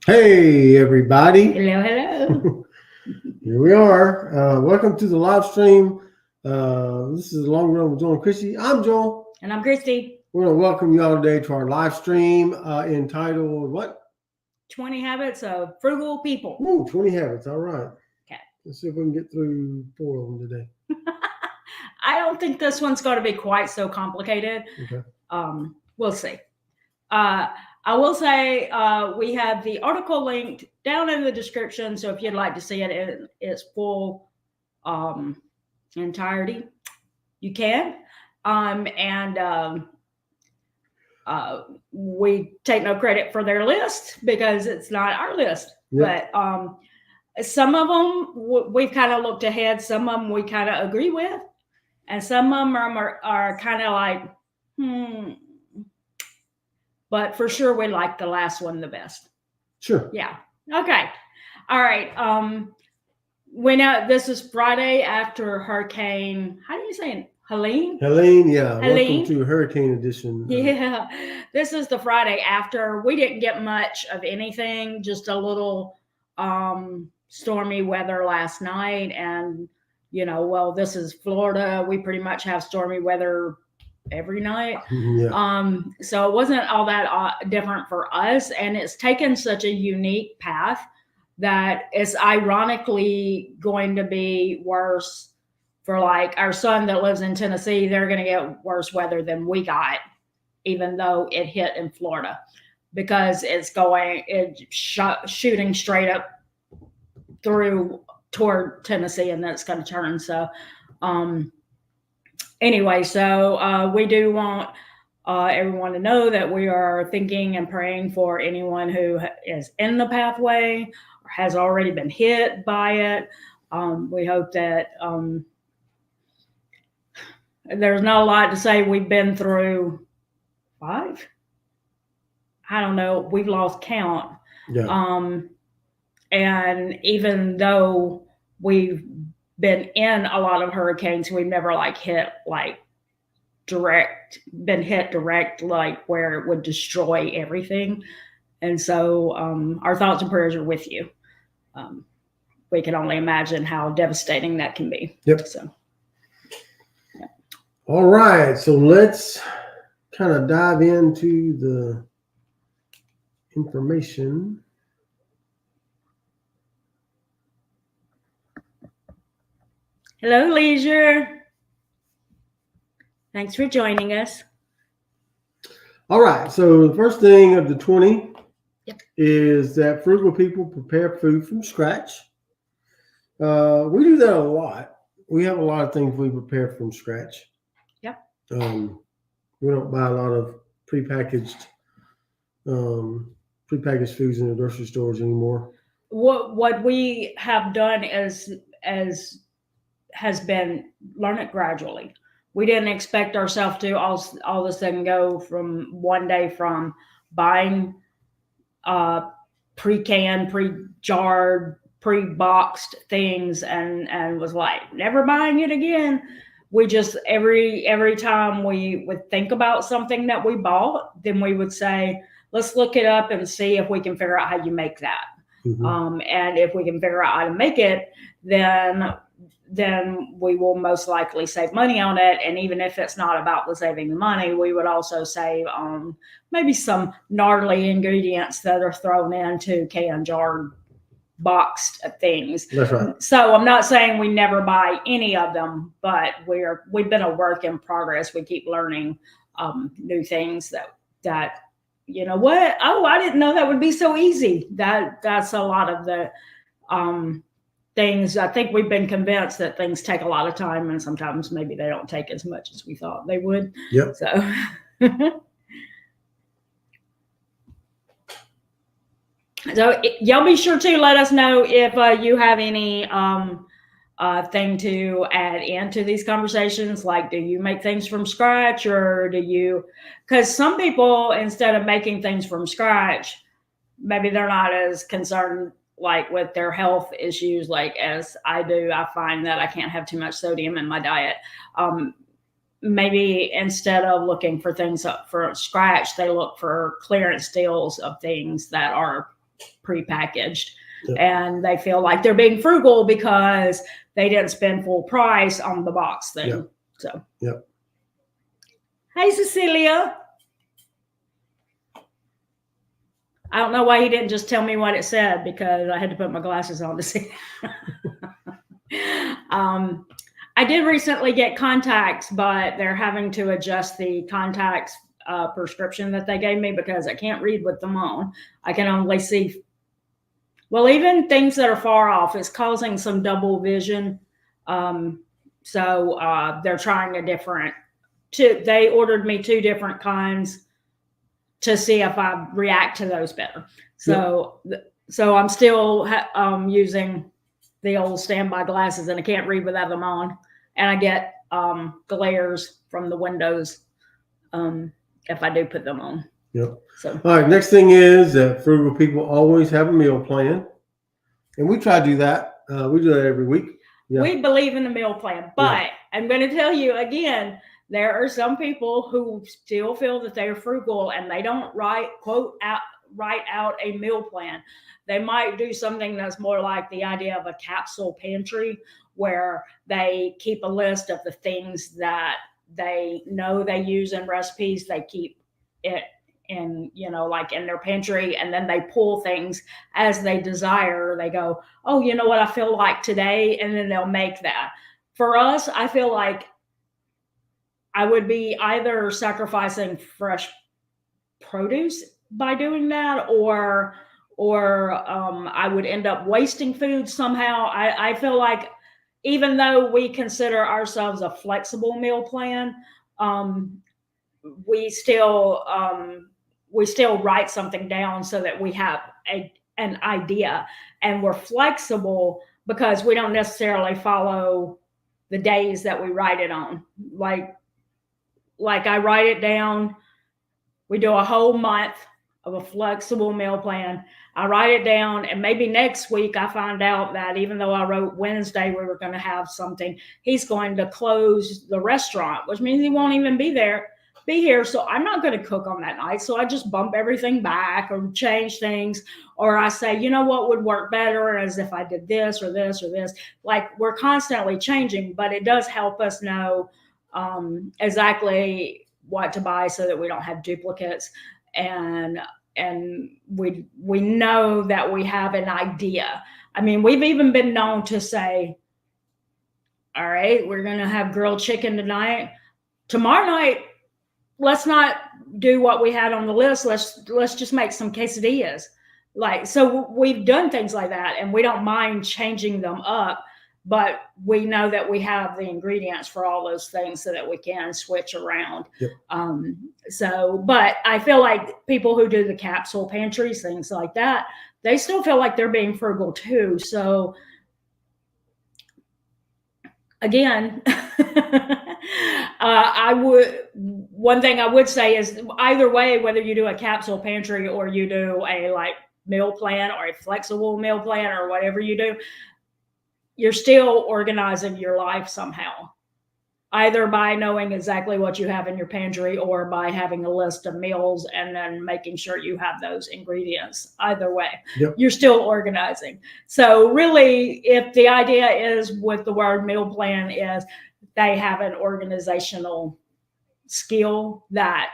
Hey, everybody. Hello, hello. Here we are. Welcome to the live stream. This is Long Run with Joel and Chrissy. I'm Joel. And I'm Christy. We're going to welcome you all today to our live stream entitled what? 20 Habits of Frugal People. Ooh, 20 Habits. All right. Okay. Let's see if we can get through 4 of them today. I don't think this one's going to be quite so complicated. Okay. We'll see. I will say we have the article linked down in the description. So if you'd like to see it in its full entirety, you can. We take no credit for their list because it's not our list. Yep. But some of them we've kind of looked ahead. Some of them we kind of agree with. And some of them are kind of like, But for sure, we like the last one the best. Sure. Yeah. Okay. All right. We know this is Friday after Hurricane. How do you say it? Helene? Helene, yeah. Helene. Welcome to Hurricane Edition. Yeah. This is the Friday after. We didn't get much of anything, just a little stormy weather last night. And, this is Florida. We pretty much have stormy weather every night. Yeah. So it wasn't all that different for us. And it's taken such a unique path that it's ironically going to be worse for like our son that lives in Tennessee. They're going to get worse weather than we got, even though it hit in Florida, because it's shooting straight up through toward Tennessee, and then it's going to turn. So, anyway, so we do want everyone to know that we are thinking and praying for anyone who is in the pathway or has already been hit by it. We hope that there's not a lot to say. We've been through 5. I don't know. We've lost count. Yeah. And even though we've been in a lot of hurricanes, we've never been hit direct, like where it would destroy everything. And so our thoughts and prayers are with you. We can only imagine how devastating that can be. Yep. So. Yeah. All right. So let's kind of dive into the information. Hello, Leisure. Thanks for joining us. All right. So the first thing of the 20 is that frugal people prepare food from scratch. We do that a lot. We have a lot of things we prepare from scratch. Yep. We don't buy a lot of prepackaged foods in the grocery stores anymore. What we have done has been learn it gradually. We didn't expect ourselves to all of a sudden go from one day from buying pre-canned, pre-jarred, pre-boxed things and was like, never buying it again. We just every time we would think about something that we bought, then we would say, let's look it up and see if we can figure out how you make that. Mm-hmm. And if we can figure out how to make it, then we will most likely save money on it. And even if it's not about the saving the money, we would also save on maybe some gnarly ingredients that are thrown into canned, jarred, boxed things. That's right. So I'm not saying we never buy any of them, but we've been a work in progress. We keep learning new things that you know what? Oh, I didn't know that would be so easy. That's a lot of the things. I think we've been convinced that things take a lot of time, and sometimes maybe they don't take as much as we thought they would. Yep. So. So y'all be sure to let us know if you have any thing to add into these conversations. Like, do you make things from scratch, or do you? Because some people, instead of making things from scratch, maybe they're not as concerned like with their health issues like as I do. I find that I can't have too much sodium in my diet. Maybe instead of looking for things up for scratch, they look for clearance deals of things that are prepackaged. Yep. And they feel like they're being frugal because they didn't spend full price on the box thing. Yep. So, Yep. Hey, Cecilia. I don't know why he didn't just tell me what it said, because I had to put my glasses on to see. I did recently get contacts, but they're having to adjust the contacts prescription that they gave me because I can't read with them on. I can only see, well, even things that are far off. It's causing some double vision. So they're trying a different, they ordered me 2 different kinds to see if I react to those better. So, so I'm still using the old standby glasses, and I can't read without them on. And I get glares from the windows if I do put them on. Yep. So, all right. Next thing is that frugal people always have a meal plan, and we try to do that. We do that every week. Yeah. We believe in the meal plan, but I'm going to tell you again, there are some people who still feel that they're frugal and they don't write out a meal plan. They might do something that's more like the idea of a capsule pantry, where they keep a list of the things that they know they use in recipes. They keep it in, like in their pantry, and then they pull things as they desire. They go, oh, you know what I feel like today? And then they'll make that. For us, I feel like I would be either sacrificing fresh produce by doing that, or I would end up wasting food somehow. I feel like, even though we consider ourselves a flexible meal plan, we still write something down so that we have an idea, and we're flexible because we don't necessarily follow the days that we write it on. Like I write it down. We do a whole month of a flexible meal plan. I write it down, and maybe next week I find out that even though I wrote Wednesday we were going to have something, he's going to close the restaurant, which means he won't even be here. So I'm not going to cook on that night. So I just bump everything back or change things, or I say, you know what would work better as if I did this or this or this. Like, we're constantly changing, but it does help us know exactly what to buy so that we don't have duplicates, and we know that we have an idea. I mean, we've even been known to say, all right, we're going to have grilled chicken tonight. Tomorrow night, let's not do what we had on the list. Let's just make some quesadillas. So we've done things like that, and we don't mind changing them up. But we know that we have the ingredients for all those things so that we can switch around. Yep. But I feel like people who do the capsule pantries, things like that, they still feel like they're being frugal too. So again, one thing I would say is, either way, whether you do a capsule pantry or you do a meal plan or a flexible meal plan or whatever you do, you're still organizing your life somehow, either by knowing exactly what you have in your pantry or by having a list of meals and then making sure you have those ingredients. Either way, You're still organizing. So really, if the idea is with the word meal plan is they have an organizational skill that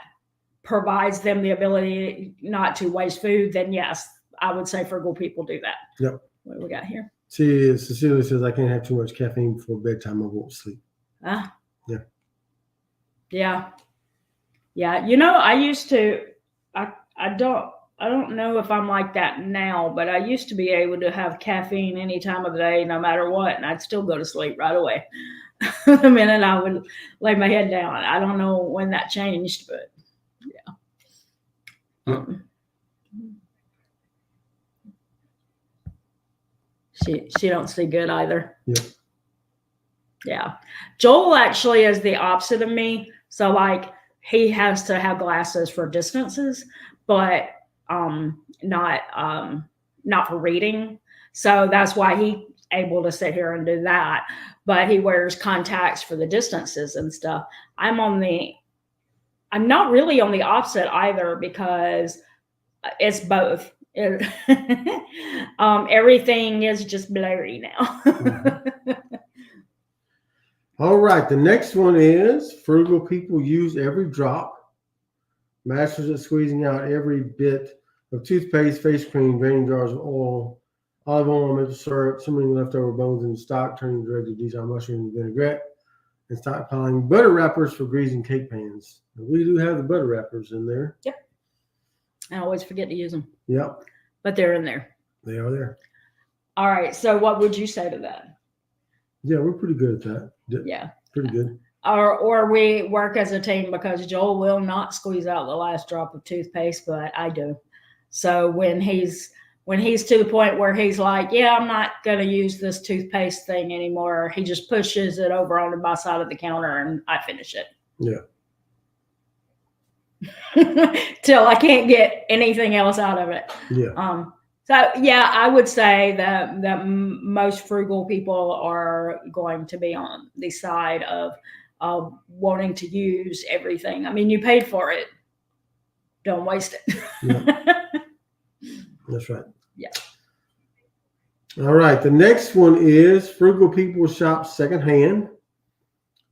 provides them the ability not to waste food, then yes, I would say frugal people do that. Yep. What do we got here? Cecilia says, I can't have too much caffeine before bedtime. I won't sleep. Yeah. Yeah. I used to, I don't know if I'm like that now, but I used to be able to have caffeine any time of the day, no matter what, and I'd still go to sleep right away. The minute I would lay my head down. I don't know when that changed, but yeah. She don't see good either. Yeah. Joel actually is the opposite of me. So he has to have glasses for distances, but not for reading. So that's why he's able to sit here and do that. But he wears contacts for the distances and stuff. I'm not really on the opposite either, because it's both. Everything is just blurry now. All right. The next one is frugal people use every drop, masters at squeezing out every bit of toothpaste, face cream, draining jars of oil, olive oil, maple syrup, simmering leftover bones in stock, turning directly to Dijon mushroom vinaigrette, and stockpiling butter wrappers for greasing cake pans. We do have the butter wrappers in there. Yep. I always forget to use them. Yep. But they're in there. They are there. All right. So what would you say to that? Yeah, we're pretty good at that. Yeah. Pretty good. Or we work as a team, because Joel will not squeeze out the last drop of toothpaste, but I do. So when he's to the point where he's like, yeah, I'm not going to use this toothpaste thing anymore, he just pushes it over on my side of the counter and I finish it. Yeah. Till I can't get anything else out of it. Yeah. So yeah, I would say that most frugal people are going to be on the side of wanting to use everything. I mean, you paid for it. Don't waste it. Yeah. That's right. Yeah. All right. The next one is frugal people shop secondhand.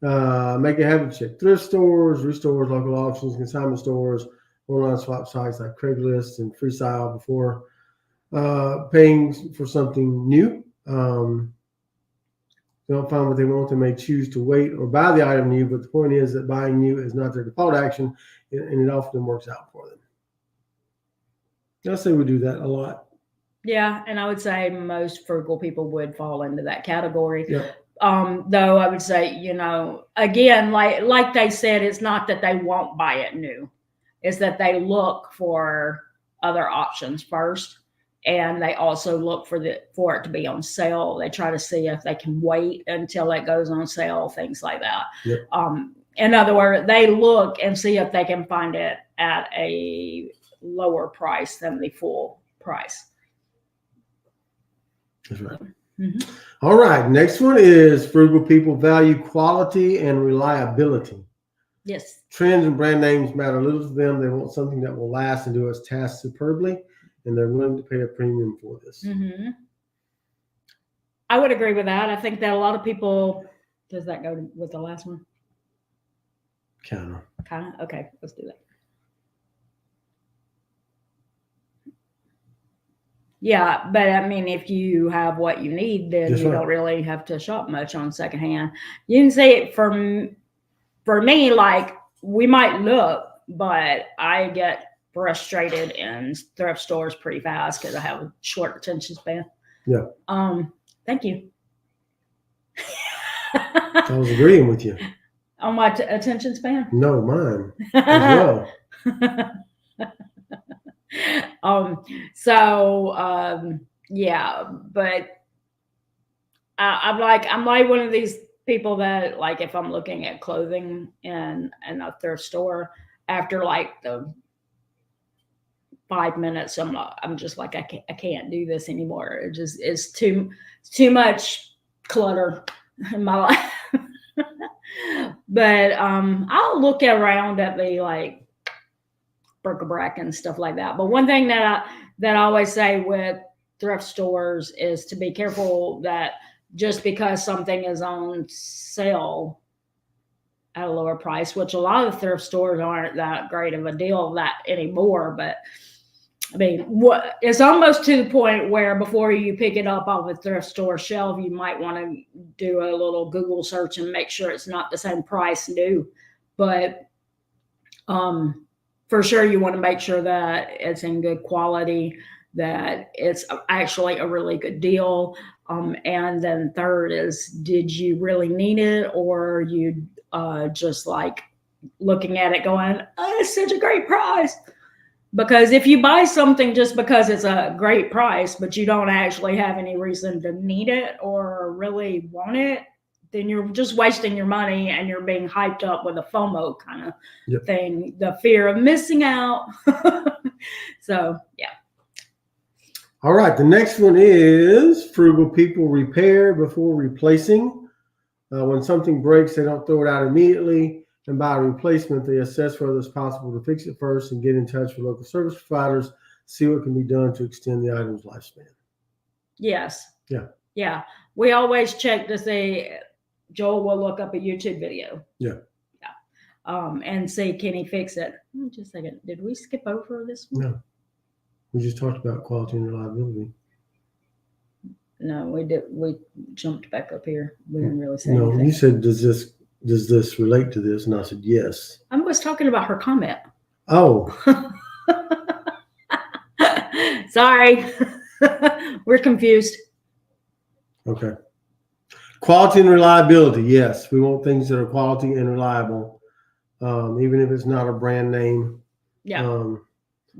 Make a habit to check thrift stores, restores, local auctions, consignment stores, online swap sites like Craigslist and Freestyle before paying for something new. They don't find what they want, they may choose to wait or buy the item new, but the point is that buying new is not their default action, and it often works out for them. I'll say we do that a lot. Yeah, and I would say most frugal people would fall into that category. Yeah. Though I would say, again, like they said, it's not that they won't buy it new. It's that they look for other options first. And they also look for it to be on sale. They try to see if they can wait until it goes on sale, things like that. Yep. In other words, they look and see if they can find it at a lower price than the full price. That's right. Mm-hmm. All right. Next one is frugal people value quality and reliability. Yes. Trends and brand names matter little to them. They want something that will last and do its task superbly, and they're willing to pay a premium for this. Mm-hmm. I would agree with that. I think that a lot of people, does that go with the last one? Kind of. Okay, let's do that. Yeah, but I mean, if you have what you need, then That's you right. don't really have to shop much on secondhand. You can say it for me, like, we might look, but I get frustrated in thrift stores pretty fast because I have a short attention span. Yeah. Thank you. I was agreeing with you. On my attention span? No, mine as well. Yeah, but I'm like one of these people that, like, if I'm looking at clothing in a thrift store, after like the 5 minutes, I'm just like, I can't do this anymore. It's too much clutter in my life. But I'll look around at the, like, bric-a-brac and stuff like that. But one thing that I always say with thrift stores is to be careful that just because something is on sale at a lower price, which a lot of thrift stores aren't that great of a deal of that anymore. But I mean, it's almost to the point where before you pick it up off a thrift store shelf, you might want to do a little Google search and make sure it's not the same price new. But for sure, you want to make sure that it's in good quality, that it's actually a really good deal. And then third is, did you really need it, or you just like looking at it going, oh, it's such a great price? Because if you buy something just because it's a great price, but you don't actually have any reason to need it or really want it, then you're just wasting your money and you're being hyped up with a FOMO kind of thing, the fear of missing out. So, yeah. All right. The next one is frugal people repair before replacing. When something breaks, they don't throw it out immediately and buy a replacement. They assess whether it's possible to fix it first and get in touch with local service providers see what can be done to extend the item's lifespan. Yes. Yeah. Yeah. We always check to see. Joel will look up a YouTube video. Yeah. And see, can he fix it? Just a second. Did we skip over this one? No. We just talked about quality and reliability. No, we did. We jumped back up here. We didn't really say No, anything. you said, does this relate to this? And I said, yes. I was talking about her comment. Oh. Sorry. We're confused. Okay. Quality and reliability. Yes. We want things that are quality and reliable. Even if it's not a brand name. Yeah. I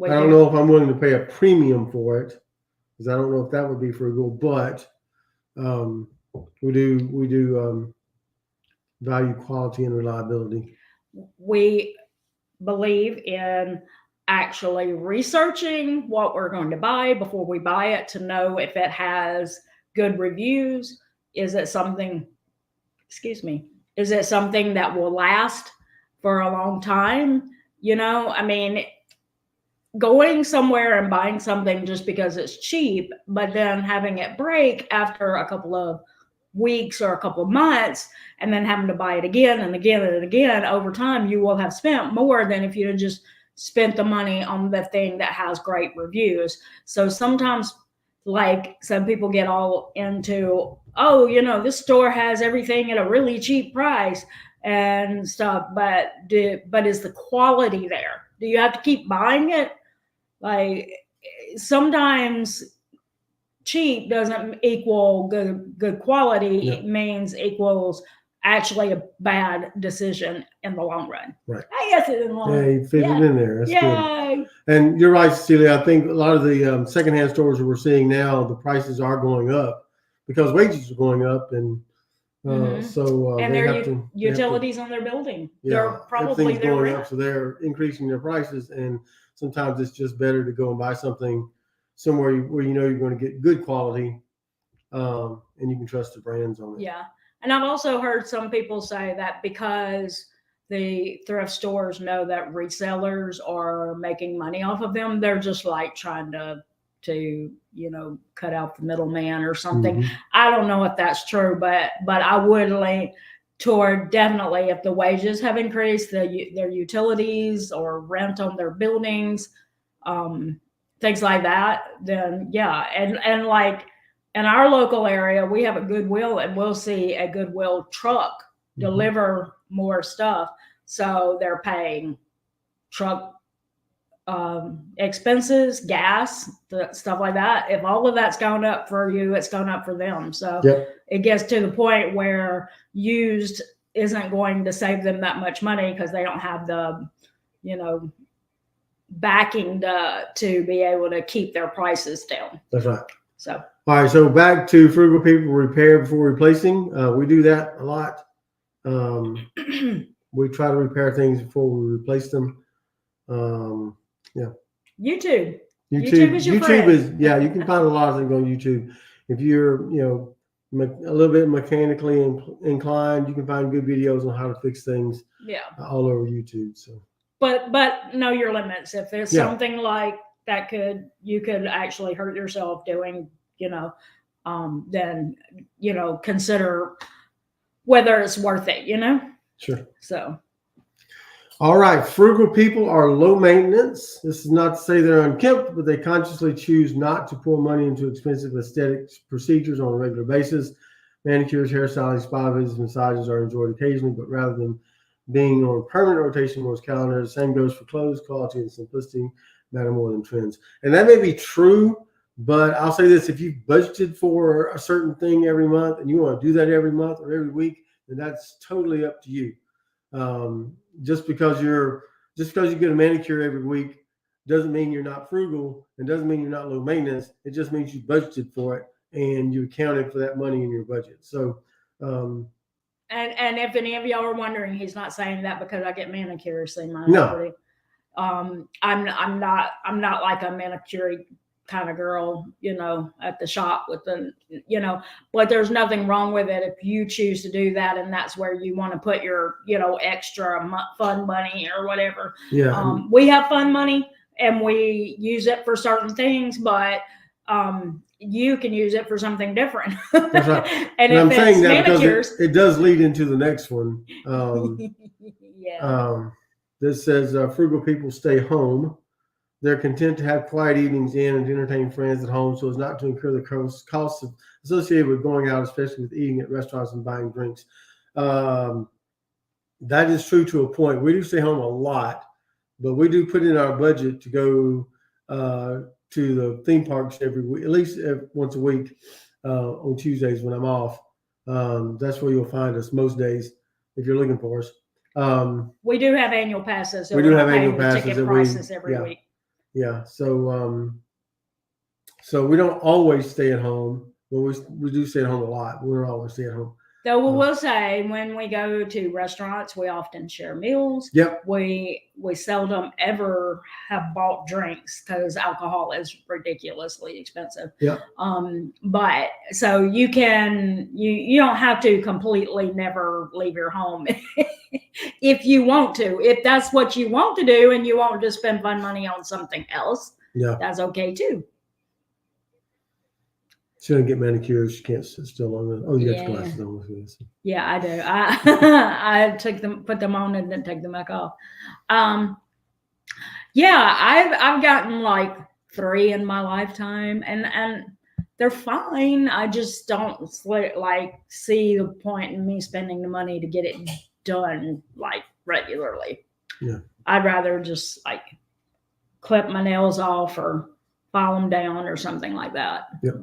don't know if I'm willing to pay a premium for it, because I don't know if that would be frugal, but we do value quality and reliability. We believe in actually researching what we're going to buy before we buy it to know if it has good reviews. Is it something that will last for a long time? I mean, going somewhere and buying something just because it's cheap, but then having it break after a couple of weeks or a couple of months, and then having to buy it again and again and again, over time, you will have spent more than if you had just spent the money on the thing that has great reviews. So sometimes, like, some people get all into, this store has everything at a really cheap price and stuff, but is the quality there? Do you have to keep buying it? Like, sometimes cheap doesn't equal good quality. Yeah. It means equals actually a bad decision in the long run. Right. I guess it in the long run. Yeah, you fit it in there. That's Yay. good. And you're right, Cecilia. I think a lot of the secondhand stores that we're seeing now, the prices are going up because wages are going up, and so and they their have to utilities on their building. Yeah, They're probably everything's going up, so they're increasing their prices, and sometimes it's just better to go and buy something somewhere where you're going to get good quality, and you can trust the brands on it. Yeah. And I've also heard some people say that because the thrift stores know that resellers are making money off of them, they're just like trying to cut out the middleman or something. Mm-hmm. I don't know if that's true, but I would lean toward, definitely, if the wages have increased, their utilities or rent on their buildings, things like that, then yeah. And like in our local area, we have a Goodwill, and we'll see a Goodwill truck deliver more stuff. So they're paying truck expenses, gas, stuff like that. If all of that's gone up for you, it's gone up for them. So it gets to the point where used isn't going to save them that much money because they don't have the, backing to be able to keep their prices down. That's right. So. All right, so back to frugal people repair before replacing. We do that a lot. We try to repair things before we replace them. Yeah. YouTube is your friend. You can find a lot of things on YouTube. If you're, a little bit mechanically inclined, you can find good videos on how to fix things. Yeah. All over YouTube. So. But know your limits. If there's something like that you could actually hurt yourself doing, then, consider whether it's worth it, Sure. So. All right. Frugal people are low maintenance. This is not to say they're unkempt, but they consciously choose not to pour money into expensive aesthetic procedures on a regular basis. Manicures, hairstyling, spa visits, massages are enjoyed occasionally, but rather than being on permanent rotation on most calendars, the same goes for clothes. Quality and simplicity matter more than trends. And that may be true, but I'll say this: if you've budgeted for a certain thing every month and you want to do that every month or every week, then that's totally up to you. Just because you get a manicure every week doesn't mean you're not frugal, and doesn't mean you're not low maintenance. It just means you budgeted for it and you accounted for that money in your budget. So, and if any of y'all are wondering, he's not saying that because I get manicures. No. I'm not like a manicure kind of girl, at the shop with the, but there's nothing wrong with it if you choose to do that, and that's where you want to put your, extra fun money or whatever. Yeah. We have fun money, and we use it for certain things, but you can use it for something different. That's right. And I'm if saying it's that because manicures, it does lead into the next one. yeah. This says frugal people stay home. They're content to have quiet evenings in and to entertain friends at home so as not to incur the costs associated with going out, especially with eating at restaurants and buying drinks. That is true to a point. We do stay home a lot, but we do put in our budget to go to the theme parks every week, at least once a week on Tuesdays when I'm off. That's where you'll find us most days if you're looking for us. We do have annual passes. So we do we're have not paying annual the passes ticket that prices every yeah. week. Yeah. So we don't always stay at home. Well, we do stay at home a lot. We don't always stay at home. Though we will say when we go to restaurants, we often share meals. Yep. We seldom ever have bought drinks because alcohol is ridiculously expensive. Yep. But so you don't have to completely never leave your home if you want to. If that's what you want to do and you want to spend fun money on something else, yeah, that's okay too. She doesn't get manicures. She can't sit still long enough. Oh, you got your glasses on with this. Yeah, I do. I put them on and then take them back off. Yeah, I've gotten like 3 in my lifetime, and they're fine. I just don't like see the point in me spending the money to get it done like regularly. Yeah, I'd rather just like clip my nails off or file them down or something like that. Yep.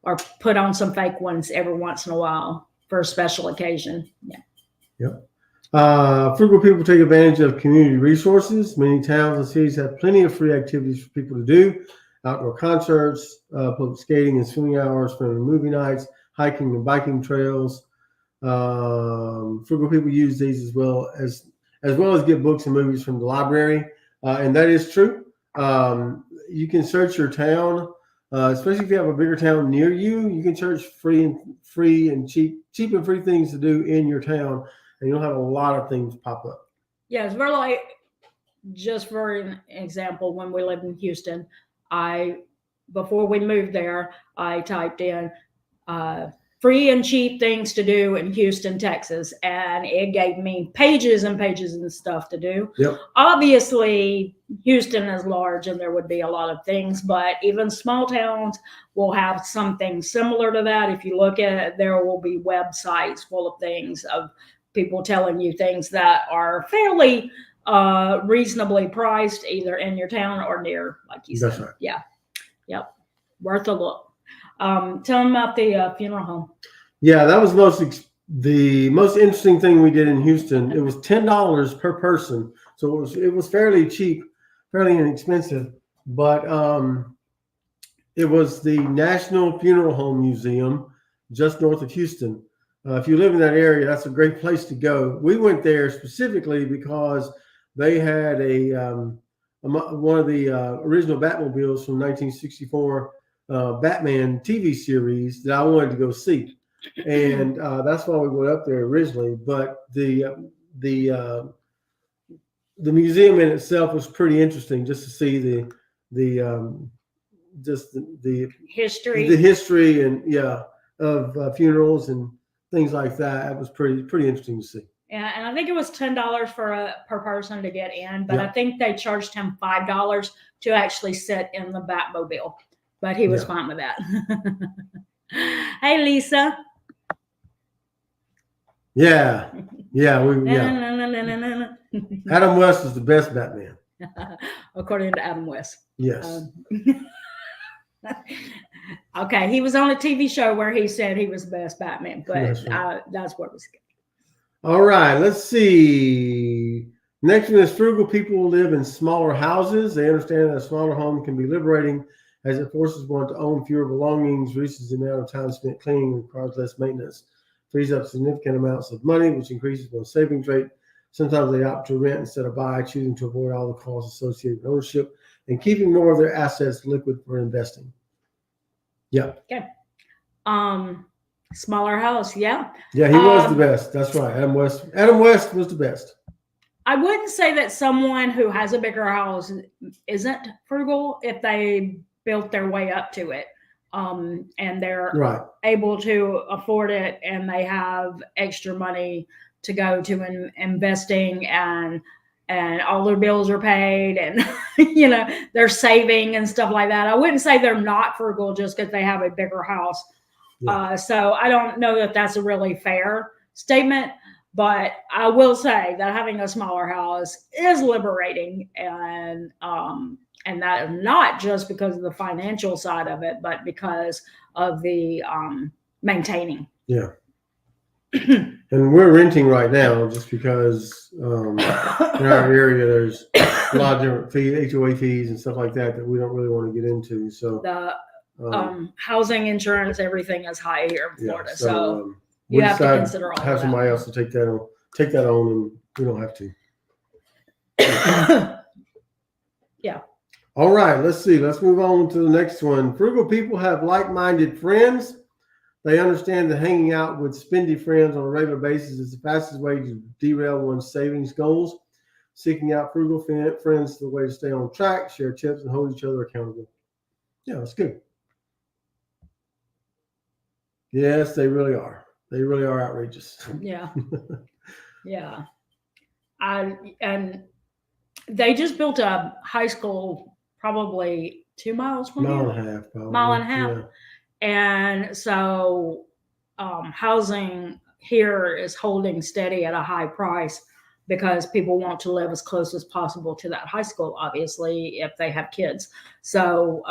Or put on some fake ones every once in a while for a special occasion. Yeah. Yep. Frugal people take advantage of community resources. Many towns and cities have plenty of free activities for people to do. Outdoor concerts, public skating and swimming hours, family movie nights, hiking and biking trails. Frugal people use these as well as get books and movies from the library. And that is true. You can search your town. Especially if you have a bigger town near you, you can search free and cheap and free things to do in your town, and you'll have a lot of things pop up. Yes, we're like, just for an example, when we lived in Houston, before we moved there, I typed in free and cheap things to do in Houston, Texas, and it gave me pages and pages and stuff to do. Yep. Obviously, Houston is large and there would be a lot of things, but even small towns will have something similar to that. If you look at it, there will be websites full of things of people telling you things that are fairly reasonably priced, either in your town or near, like you said. That's right. Yeah. Yep. Worth a look. Tell them about the funeral home. Yeah, that was the most interesting thing we did in Houston. It was $10 per person, so it was fairly cheap, fairly inexpensive. But it was the National Funeral Home Museum just north of Houston. If you live in that area, that's a great place to go. We went there specifically because they had one of the original Batmobiles from 1964. Batman TV series that I wanted to go see, and that's why we went up there originally. But the museum in itself was pretty interesting, just to see the history and of funerals and things like that. It was pretty interesting to see. Yeah, and I think it was $10 per person to get in, but I think they charged him $5 to actually sit in the Batmobile. But he was fine with that. Hey, Lisa. Yeah. Adam West is the best Batman. According to Adam West. Yes. Okay, he was on a TV show where he said he was the best Batman, but that's what was good. All right, let's see. Next one is frugal people live in smaller houses. They understand that a smaller home can be liberating, as it forces one to own fewer belongings, reduces the amount of time spent cleaning, and requires less maintenance, frees up significant amounts of money, which increases one's savings rate. Sometimes they opt to rent instead of buy, choosing to avoid all the costs associated with ownership and keeping more of their assets liquid for investing. Yeah. Okay. Smaller house, yeah. Yeah, he was the best. That's right. Adam West was the best. I wouldn't say that someone who has a bigger house isn't frugal if they built their way up to it, and they're Right. able to afford it, and they have extra money to go to investing, and all their bills are paid, and they're saving and stuff like that. I wouldn't say they're not frugal just because they have a bigger house. Yeah. So I don't know that that's a really fair statement. But I will say that having a smaller house is liberating, and that not just because of the financial side of it, but because of the maintaining. Yeah. And we're renting right now just because in our area there's a lot of different fees, HOA fees and stuff like that we don't really want to get into. So the housing, insurance, everything is high here in Florida. Yeah, so we you have to decided consider all have of somebody that. else to take that on, and we don't have to. Yeah. All right, let's see. Let's move on to the next one. Frugal people have like-minded friends. They understand that hanging out with spendy friends on a regular basis is the fastest way to derail one's savings goals. Seeking out frugal friends is the way to stay on track, share tips, and hold each other accountable. Yeah, that's good. Yes, they really are. They really are outrageous. Yeah. Yeah. And they just built a high school probably 2 miles from Mile here. and a half, probably. Mile and a half. Yeah. And so housing here is holding steady at a high price because people want to live as close as possible to that high school, obviously, if they have kids. So,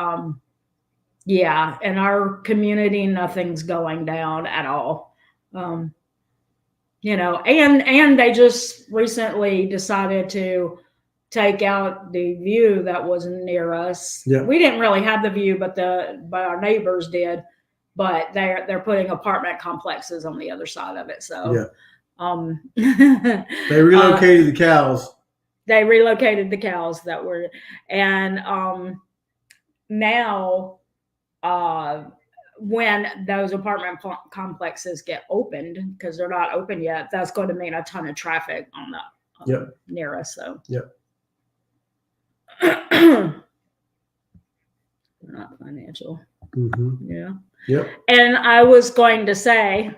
yeah, in our community, nothing's going down at all. And they just recently decided to take out the view that was near us. Yeah. We didn't really have the view, but our neighbors did. But they're putting apartment complexes on the other side of it. So yeah. They relocated the cows. They relocated the cows that were, and now when those apartment complexes get opened, because they're not open yet, that's going to mean a ton of traffic on the near us. So not financial. Mm-hmm. Yeah. Yep. And I was going to say,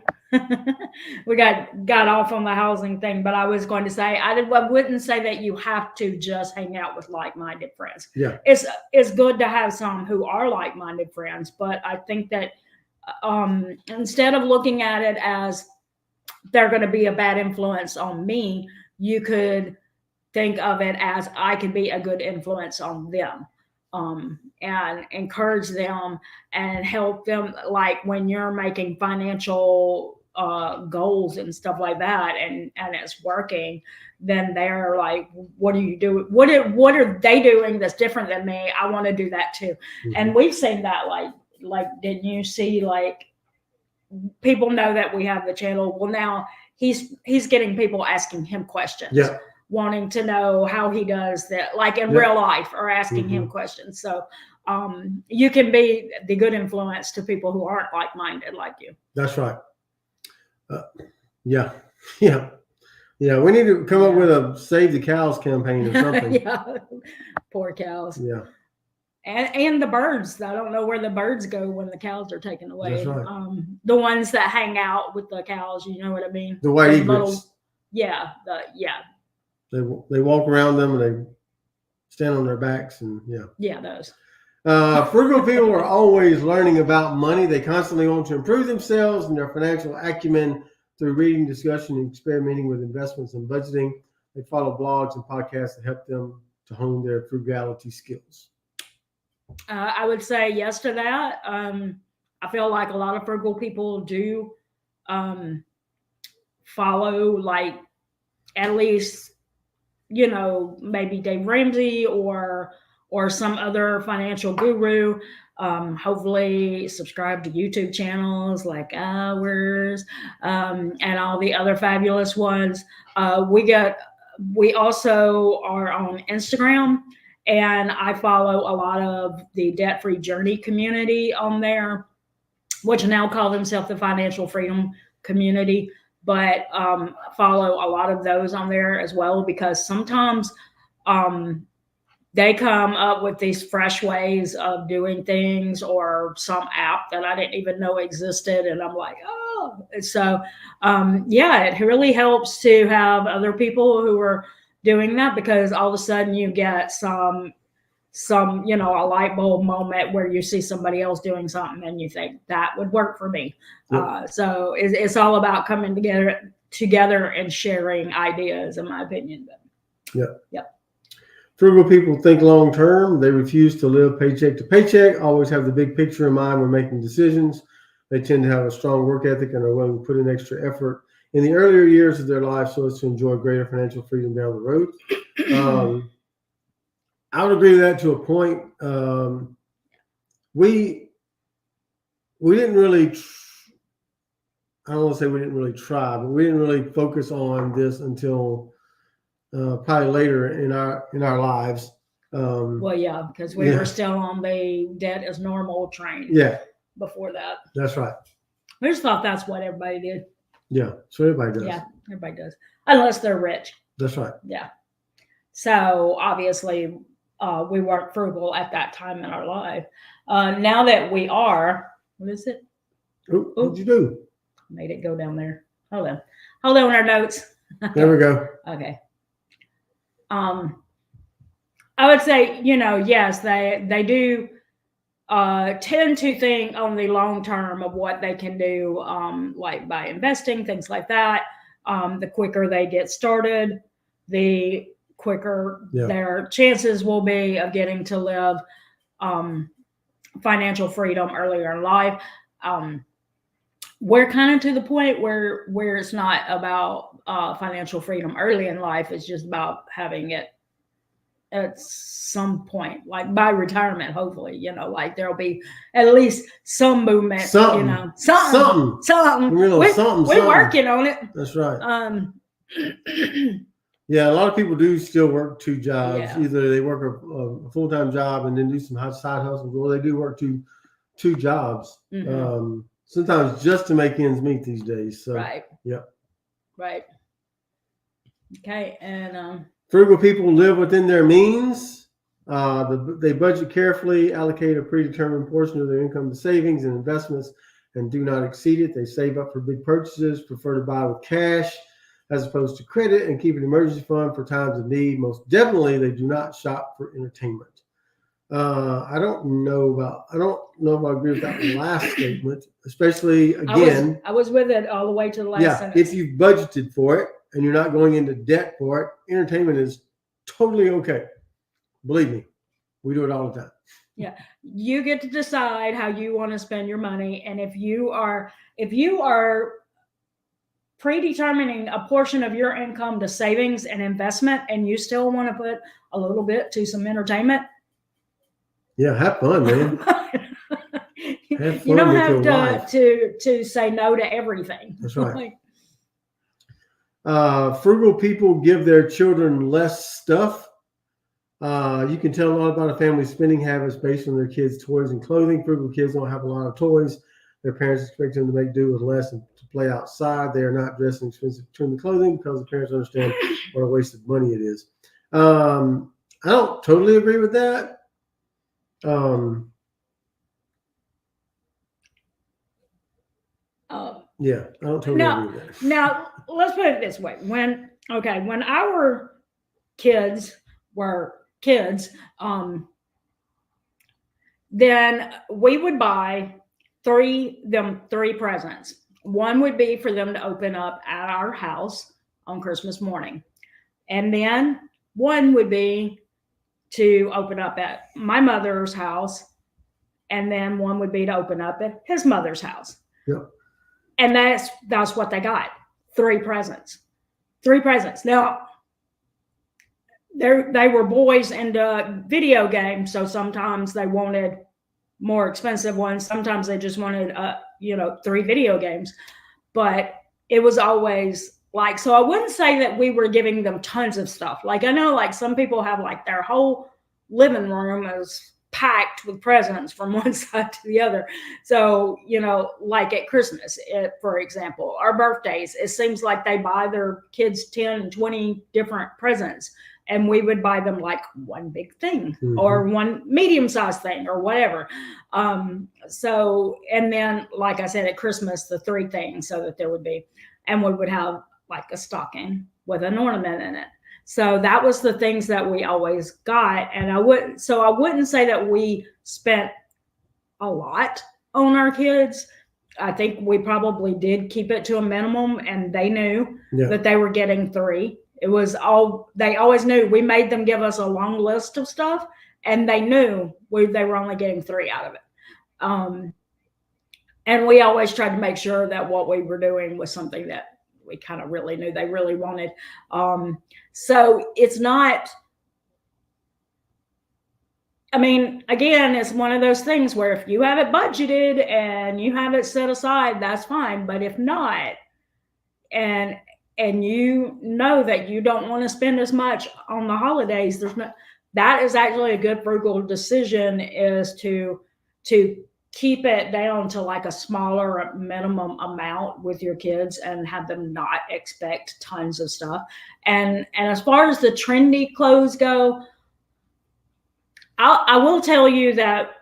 we got off on the housing thing, but I was going to say, I wouldn't say that you have to just hang out with like-minded friends. Yeah. It's good to have some who are like-minded friends, but I think that instead of looking at it as they're going to be a bad influence on me, you could think of it as I can be a good influence on them. And encourage them and help them, like when you're making financial goals and stuff like that, and it's working, then they're like, what do you do? What are they doing that's different than me? I want to do that too. Mm-hmm. And we've seen that, like didn't you see, like, people know that we have the channel. Well, now he's getting people asking him questions. Yeah. Wanting to know how he does that, like in real life, or asking him questions. So you can be the good influence to people who aren't like-minded like you. That's right. Yeah. We need to come up with a Save the Cows campaign or something. Yeah. Poor cows. Yeah. And the birds. I don't know where the birds go when the cows are taken away. That's right. The ones that hang out with the cows, you know what I mean? The white egrets. They walk around them and they stand on their backs and those. Frugal people are always learning about money. They constantly want to improve themselves and their financial acumen through reading, discussion, and experimenting with investments and budgeting. They follow blogs and podcasts that help them to hone their frugality skills. I would say yes to that. I feel like a lot of frugal people do follow, like, at least, maybe Dave Ramsey or some other financial guru. Hopefully subscribe to YouTube channels like ours and all the other fabulous ones. We also are on Instagram, and I follow a lot of the debt-free journey community on there, which now call themselves the financial freedom community. but follow a lot of those on there as well, because sometimes they come up with these fresh ways of doing things, or some app that I didn't even know existed. And I'm like, oh, so yeah, it really helps to have other people who are doing that, because all of a sudden you get some, a light bulb moment where you see somebody else doing something and you think that would work for me. Yep. So it's all about coming together and sharing ideas, in my opinion. Yep. Yep. Frugal people think long term. They refuse to live paycheck to paycheck, always have the big picture in mind when making decisions. They tend to have a strong work ethic and are willing to put in extra effort in the earlier years of their life so as to enjoy greater financial freedom down the road. I would agree with that to a point. We didn't really, I don't want to say we didn't really try, but we didn't really focus on this until probably later in our lives. Well, yeah, because we were still on the debt is normal train. Yeah. Before that. That's right. I just thought that's what everybody did. Yeah. So everybody does. Yeah, everybody does. Unless they're rich. That's right. Yeah. So obviously we weren't frugal at that time in our life. Now that we are, what is it? What'd you do? Made it go down there. Hold on our notes. There we go. Okay. I would say, yes, they do tend to think on the long term of what they can do, like by investing, things like that. The quicker they get started, the quicker their chances will be of getting to live financial freedom earlier in life. We're kind of to the point where it's not about financial freedom early in life. It's just about having it at some point, like by retirement, hopefully, like there'll be at least some movement, something. We're working on it. That's right. Yeah, a lot of people do still work two jobs. Yeah. Either they work a full-time job and then do some side hustles, or they do work two jobs. Mm-hmm. Sometimes just to make ends meet these days. So, right. Yep. Right. Okay. And frugal people live within their means. They budget carefully, allocate a predetermined portion of their income to savings and investments, and do not exceed it. They save up for big purchases, prefer to buy with cash as opposed to credit, and keep an emergency fund for times of need. Most definitely, they do not shop for entertainment. I don't know if I agree with that last statement, especially again. I was with it all the way to the last sentence. If you've budgeted for it and you're not going into debt for it, entertainment is totally okay. Believe me, we do it all the time. Yeah, you get to decide how you want to spend your money, and if you are predetermining a portion of your income to savings and investment, and you still want to put a little bit to some entertainment. Yeah, have fun, man. Have fun. You don't have to say no to everything. That's right. Frugal people give their children less stuff. You can tell a lot about a family's spending habits based on their kids' toys and clothing. Frugal kids don't have a lot of toys. Their parents expect them to make do with less and to play outside. They are not dressed in expensive trendy clothing because the parents understand what a waste of money it is. I don't totally agree with that. I don't totally agree with that. Now, let's put it this way. When our kids were kids, then we would buy three presents. One would be for them to open up at our house on Christmas morning. And then one would be to open up at my mother's house. And then one would be to open up at his mother's house. Yep. And that's what they got. 3 presents. Now, they were boys into video games, so sometimes they wanted more expensive ones. Sometimes they just wanted 3 video games. But it was always like, so I wouldn't say that we were giving them tons of stuff. Like, I know like some people have like their whole living room is packed with presents from one side to the other. So, like at Christmas, for example, our birthdays, it seems like they buy their kids 10 and 20 different presents. And we would buy them like one big thing or one medium-sized thing or whatever. So, and then, like I said, at Christmas, the 3 things, so that there would be, and we would have like a stocking with an ornament in it. So that was the things that we always got. And I wouldn't say that we spent a lot on our kids. I think we probably did keep it to a minimum, and they knew that they were getting 3. It was they always knew. We made them give us a long list of stuff, and they knew they were only getting 3 out of it. And we always tried to make sure that what we were doing was something that we kind of really knew they really wanted. So it's not, I mean, again, it's one of those things where if you have it budgeted and you have it set aside, that's fine. But if not, and you know that you don't want to spend as much on the holidays, that is actually a good frugal decision, is to keep it down to like a smaller minimum amount with your kids and have them not expect tons of stuff. And as far as the trendy clothes go, I will tell you that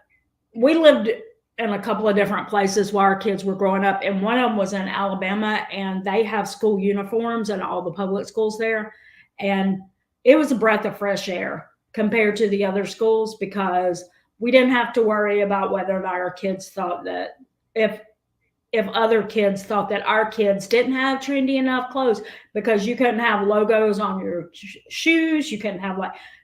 we lived in a couple of different places while our kids were growing up. And one of them was in Alabama, and they have school uniforms in all the public schools there. And it was a breath of fresh air compared to the other schools, because we didn't have to worry about whether or not our kids thought that if other kids thought that our kids didn't have trendy enough clothes, because you couldn't have logos on your shoes. You couldn't have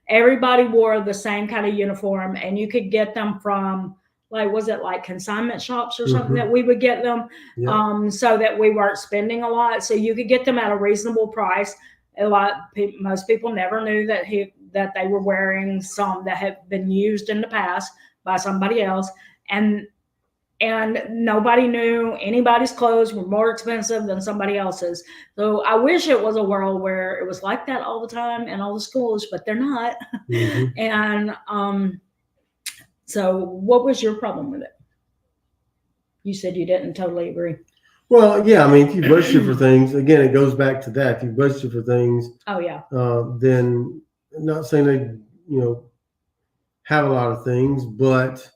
everybody wore the same kind of uniform, and you could get them from was it like consignment shops or something that we would get them, so that we weren't spending a lot. So you could get them at a reasonable price. Most people never knew that they were wearing some that had been used in the past by somebody else, and nobody knew anybody's clothes were more expensive than somebody else's. So I wish it was a world where it was like that all the time in all the schools, but they're not. And so what was your problem with it? You said you didn't totally agree. Well, yeah, I mean, if you budget for things, again, it goes back to that. If you budget for things, then I'm not saying they, have a lot of things, but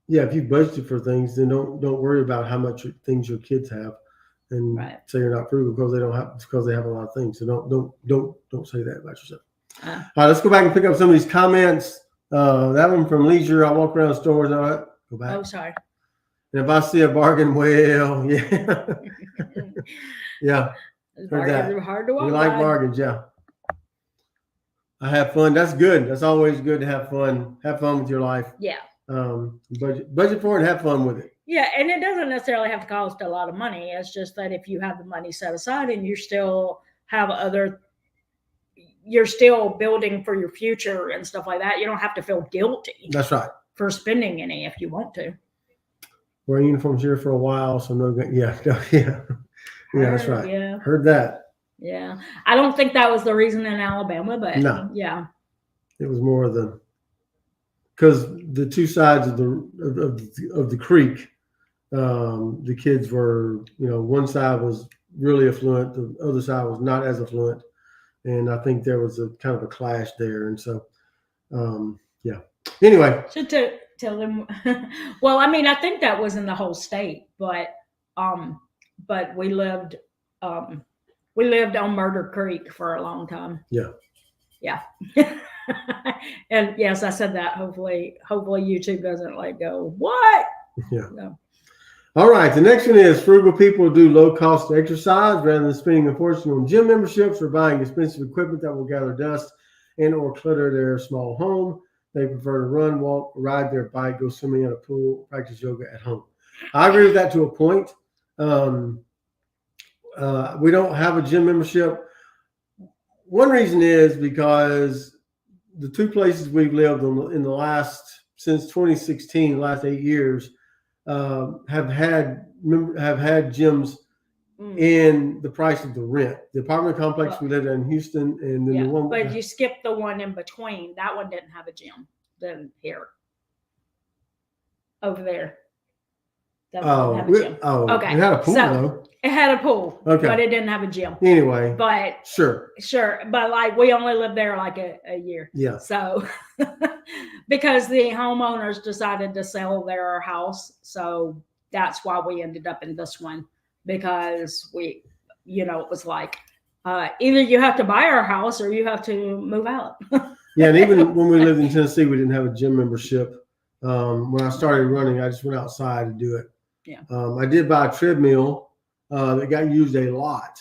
if you budget for things, then don't worry about how much things your kids have, and say you're not frugal because they have a lot of things. So don't say that about yourself. All right, let's go back and pick up some of these comments. That one from Leisure. I walk around stores. All right, go back. Oh, sorry. And if I see a bargain, well, yeah. Yeah. Bargains are hard to walk. You like bargains, yeah. I have fun. That's good. That's always good to have fun. Have fun with your life. Yeah. Budget for it and have fun with it. Yeah, and it doesn't necessarily have to cost a lot of money. It's just that if you have the money set aside and you still have you're still building for your future and stuff like that, you don't have to feel guilty. That's right. For spending any if you want to. Wearing uniforms here for a while, so yeah, that's right. Yeah, heard that. Yeah, I don't think that was the reason in Alabama, but no, yeah, it was more of because the two sides of the creek, the kids were, one side was really affluent, the other side was not as affluent, and I think there was a kind of a clash there, and so, yeah. Anyway, should tell them. Well, I mean, I think that was in the whole state, but we lived on Murder Creek for a long time. Yeah. Yeah. And yes, I said that. Hopefully YouTube doesn't go, what? Yeah. No. All right. The next one is frugal people do low cost exercise rather than spending a fortune on gym memberships or buying expensive equipment that will gather dust and or clutter their small home. They prefer to run, walk, ride their bike, go swimming in a pool, practice yoga at home. I agree with that to a point. We don't have a gym membership. One reason is because the two places we've lived in since 2016, the last 8 years, have had gyms in the price of the rent. The apartment complex we lived in Houston, and then the one. But you skipped the one in between. That one didn't have a gym. Then here, over there. That one didn't have a gym. Okay. It had a pool though. It had a pool. Okay. But it didn't have a gym. Anyway. But sure. But like we only lived there like a year. Yeah. So because the homeowners decided to sell their house, so that's why we ended up in this one, because we, it was like either you have to buy our house or you have to move out. Yeah, and even when we lived in Tennessee, we didn't have a gym membership. When I started running, I just went outside to do it. Yeah. I did buy a treadmill that got used a lot.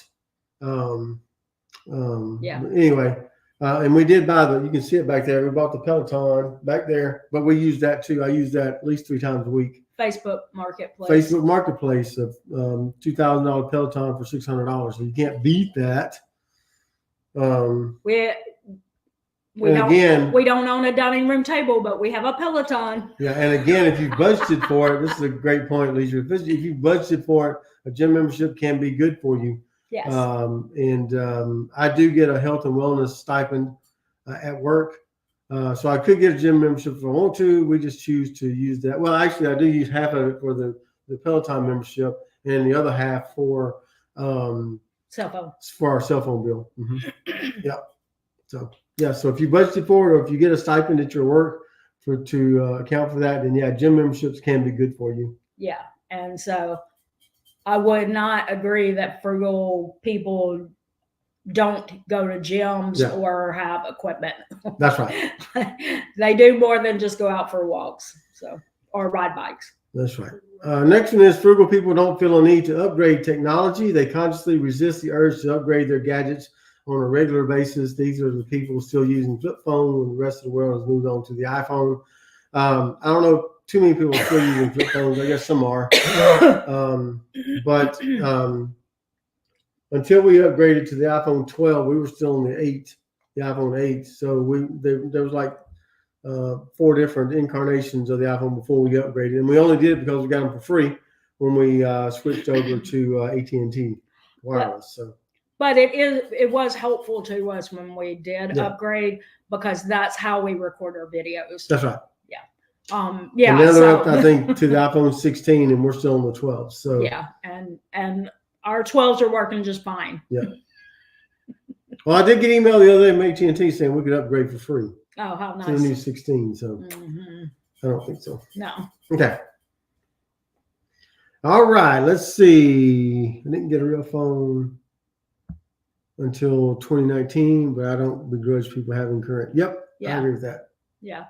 Anyway, and we did buy you can see it back there. We bought the Peloton back there, but we used that too. I use that at least 3 times a week. Facebook Marketplace of $2,000 Peloton for $600. So you can't beat that. We don't own a dining room table, but we have a Peloton. Yeah, and again, if you budgeted for it, this is a great point, Lisa. If you budgeted for it, a gym membership can be good for you. Yes. I do get a health and wellness stipend at work. So I could get a gym membership if I want to. We just choose to use that. Well, actually, I do use half of it for the Peloton membership and the other half for cell phone. For our cell phone bill. Mm-hmm. Yeah. So yeah. So if you budgeted for it, or if you get a stipend at your work to account for that, then yeah, gym memberships can be good for you. Yeah, and so I would not agree that frugal people don't go to gyms or have equipment. That's right. They do more than just go out for walks, or ride bikes. That's right. Next one is frugal people don't feel a need to upgrade technology. They consciously resist the urge to upgrade their gadgets on a regular basis. These are the people still using flip phone when the rest of the world has moved on to the iPhone. I don't know too many people are still using flip phones. I guess some are. But until we upgraded to the iPhone 12, we were still on the iPhone 8. So there was like 4 different incarnations of the iPhone before we upgraded, and we only did it because we got them for free when we switched over to AT&T wireless. But it was helpful to us when we did upgrade, because that's how we record our videos. That's right. Yeah. And now they're up, I think, to the iPhone 16, and we're still on the 12. So yeah, and our 12s are working just fine. Yeah. Well, I did get email the other day from AT&T saying we could upgrade for free. Oh, how nice. To the new 16. So I don't think so. No. Okay. All right. Let's see. I didn't get a real phone until 2019, but I don't begrudge people having current. Yep. Yeah. I agree with that. Yeah.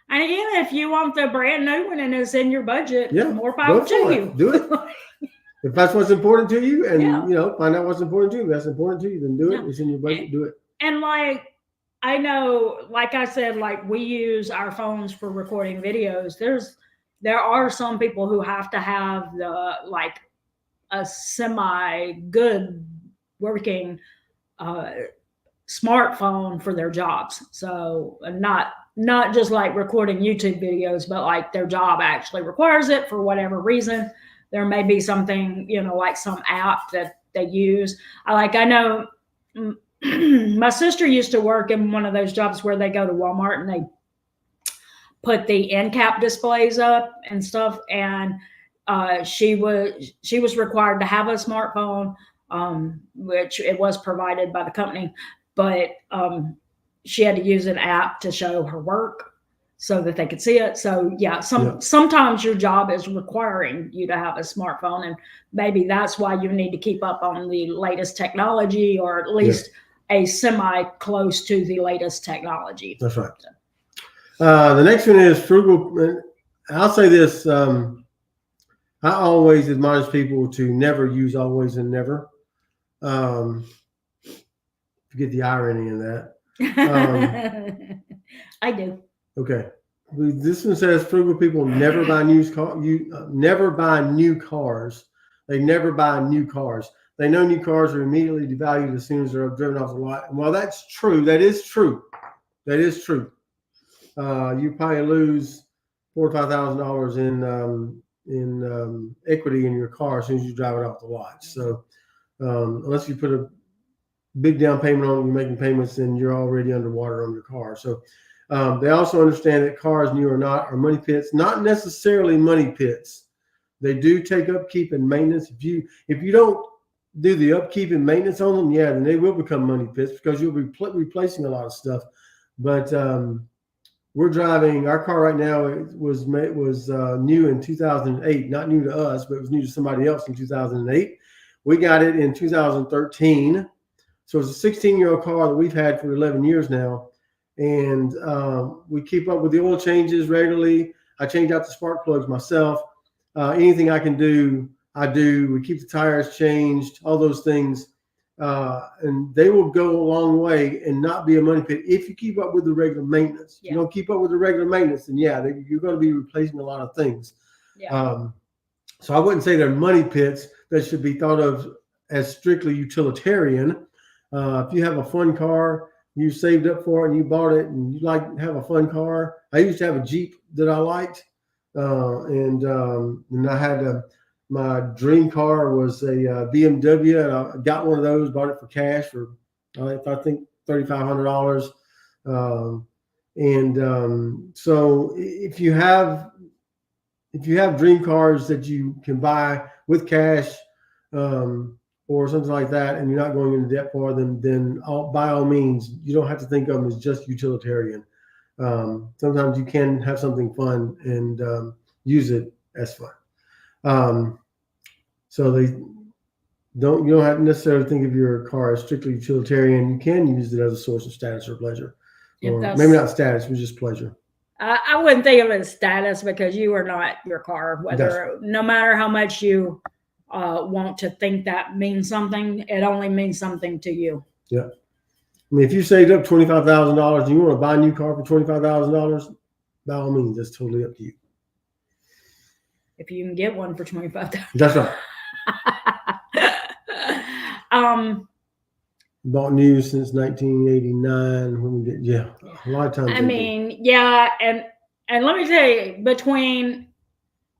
And again, if you want the brand new one and it's in your budget, more power to you. Do it. If that's what's important to you, and find out what's important to you. If that's important to you, then do it. It's in your budget. Do it. And I know, like I said, we use our phones for recording videos. There are some people who have to have a semi good working smartphone for their jobs. So not just recording YouTube videos, but their job actually requires it for whatever reason. There may be something, some app that they use. I know my sister used to work in one of those jobs where they go to Walmart and they put the end cap displays up and stuff. And she was required to have a smartphone, which it was provided by the company, but she had to use an app to show her work so that they could see it. So sometimes your job is requiring you to have a smartphone, and maybe that's why you need to keep up on the latest technology, or at least a semi close to the latest technology. That's right. The next one is frugal. I'll say this. I always admonish people to never use always and never. Forget the irony in that. I do. Okay. This one says frugal people never buy never buy new cars. They never buy new cars. They know new cars are immediately devalued as soon as they're driven off the lot. And while that's true, that is true. You probably lose $4,000 or $5,000 in equity in your car as soon as you drive it off the lot. So unless you put a big down payment on, you're making payments, and you're already underwater on your car. So they also understand that cars, new or not, are money pits. Not necessarily money pits. They do take upkeep and maintenance. If you don't do the upkeep and maintenance on them, yeah, then they will become money pits because you'll be replacing a lot of stuff. But we're driving our car right now. It was new in 2008, not new to us, but it was new to somebody else in 2008. We got it in 2013. So it's a 16-year-old car that we've had for 11 years now. And we keep up with the oil changes regularly. I change out the spark plugs myself. Anything I can do, I do. We keep the tires changed, all those things. And they will go a long way and not be a money pit if you keep up with the regular maintenance. Yeah. You don't keep up with the regular maintenance, then you're going to be replacing a lot of things. Yeah. So I wouldn't say they're money pits that should be thought of as strictly utilitarian. If you have a fun car, you saved up for it and you bought it and you like to have a fun car. I used to have a Jeep that I liked. And I had my dream car was a BMW, and I got one of those, bought it for cash for, I think $3,500. So if you have dream cars that you can buy with cash, or something like that, and you're not going into debt for them, then by all means, you don't have to think of them as just utilitarian. Sometimes you can have something fun and use it as fun. So you don't have to necessarily think of your car as strictly utilitarian. You can use it as a source of status or pleasure, or maybe not status, but just pleasure. I wouldn't think of it as status because you are not your car. No matter how much you want to think that means something, it only means something to you. Yeah. I mean, if you saved up $25,000 and you want to buy a new car for $25,000, by all means, that's totally up to you. If you can get one for $25,000. That's right. Bought new since 1989. When we did, a lot of times. I mean, yeah, and let me tell you, between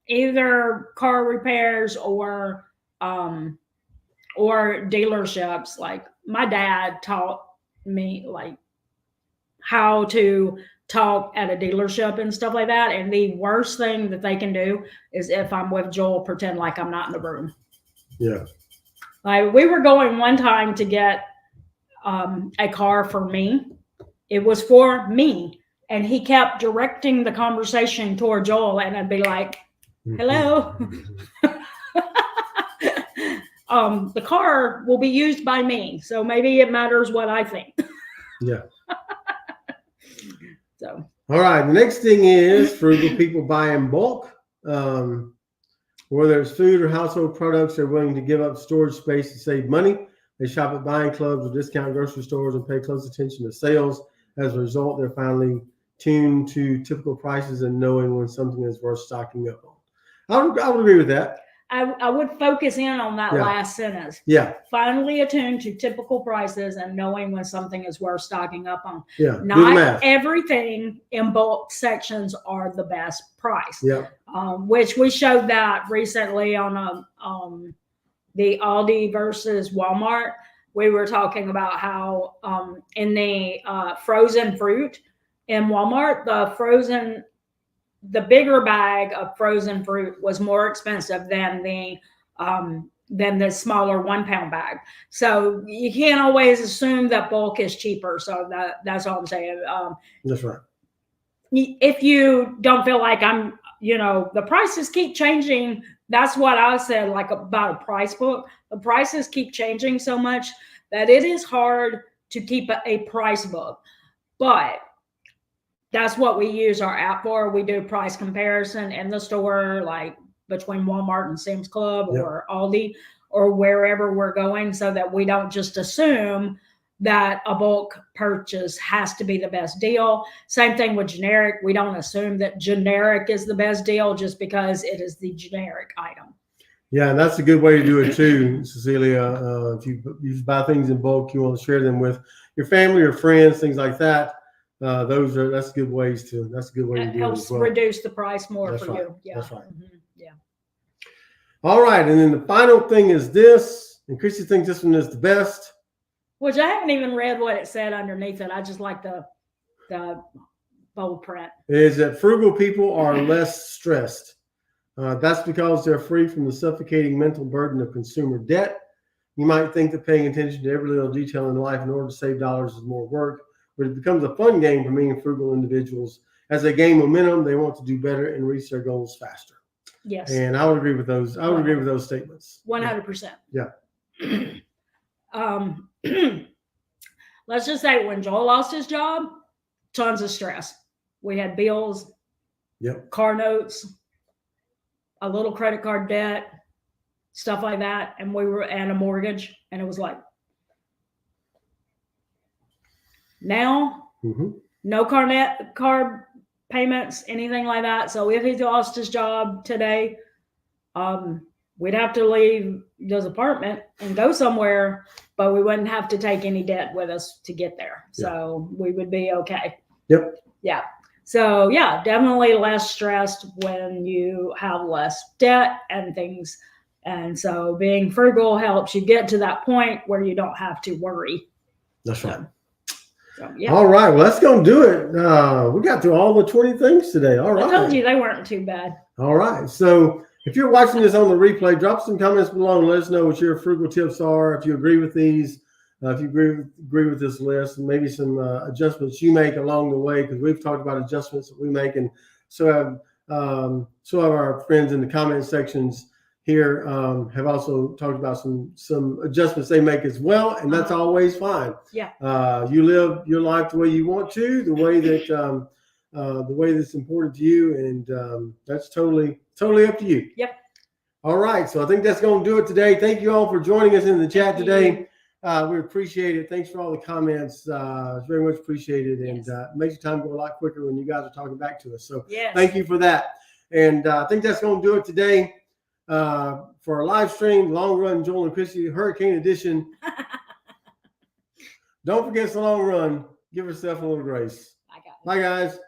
either car repairs or dealerships, like my dad taught me like how to talk at a dealership and stuff like that. And the worst thing that they can do is if I'm with Joel, pretend like I'm not in the room. Yeah. Like we were going one time to get a car for me. It was for me. And he kept directing the conversation toward Joel, and I'd be like, hello. The car will be used by me, so maybe it matters what I think. Yeah. So. All right. The next thing is frugal people buy in bulk. Whether it's food or household products, they're willing to give up storage space to save money. They shop at buying clubs or discount grocery stores and pay close attention to sales. As a result, they're finally tuned to typical prices and knowing when something is worth stocking up on. I would agree with that. I would focus in on that last sentence. Yeah. Finally attuned to typical prices and knowing when something is worth stocking up on. Yeah. Not everything in bulk sections are the best price. Yeah. Which we showed that recently on the Aldi versus Walmart. We were talking about how in the frozen fruit in Walmart, the bigger bag of frozen fruit was more expensive than the smaller 1 pound bag. So you can't always assume that bulk is cheaper. So that's all I'm saying. That's right. If you don't feel like the prices keep changing. That's what I said, like about a price book. The prices keep changing so much that it is hard to keep a price book. But that's what we use our app for. We do price comparison in the store, like between Walmart and Sam's Club or Aldi or wherever we're going, so that we don't just assume that a bulk purchase has to be the best deal. Same thing with generic. We don't assume that generic is the best deal just because it is the generic item. Yeah, and that's a good way to do it too, Cecilia. If you buy things in bulk, you want to share them with your family or friends, things like that. That's good ways to. That's a good way to do it as well. Reduce the price more for you. Yeah, that's right. Mm-hmm. Yeah. All right, and then the final thing is this: and Chrissy thinks this one is the best. Which I haven't even read what it said underneath it. I just like the bold print. Is that frugal people are less stressed. That's because they're free from the suffocating mental burden of consumer debt. You might think that paying attention to every little detail in life in order to save dollars is more work, but it becomes a fun game for many frugal individuals. As they gain momentum, they want to do better and reach their goals faster. Yes. And I would agree with those. I would agree with those statements. 100%. Yeah. Let's just say when Joel lost his job, tons of stress. We had bills, car notes, a little credit card debt, stuff like that, and a mortgage, and it was like, now no car payments, anything like that. So if he lost his job today, we'd have to leave his apartment and go somewhere, but we wouldn't have to take any debt with us to get there. So we would be okay. Yep. Yeah. So yeah, definitely less stressed when you have less debt and things. And so being frugal helps you get to that point where you don't have to worry. That's right. So, yeah. All right. Well, that's going to do it. We got through all the 20 things today. All right. I told you they weren't too bad. All right. So if you're watching this on the replay, drop some comments below and let us know what your frugal tips are. If you agree with these, if you agree with this list, and maybe some adjustments you make along the way, because we've talked about adjustments that we make, and so have our friends in the comment sections here have also talked about some adjustments they make as well, and that's always fine. Yeah. You live your life the way you want to, the way that's important to you, and that's totally up to you. Yep. All right. So I think that's going to do it today. Thank you all for joining us in the chat today. We appreciate it. Thanks for all the comments. It's very much appreciated, and makes your time go a lot quicker when you guys are talking back to us. So thank you for that. And I think that's going to do it today for our live stream, Long Run, Joel and Chrissy, Hurricane Edition. Don't forget it's a long run. Give yourself a little grace. Bye, guys.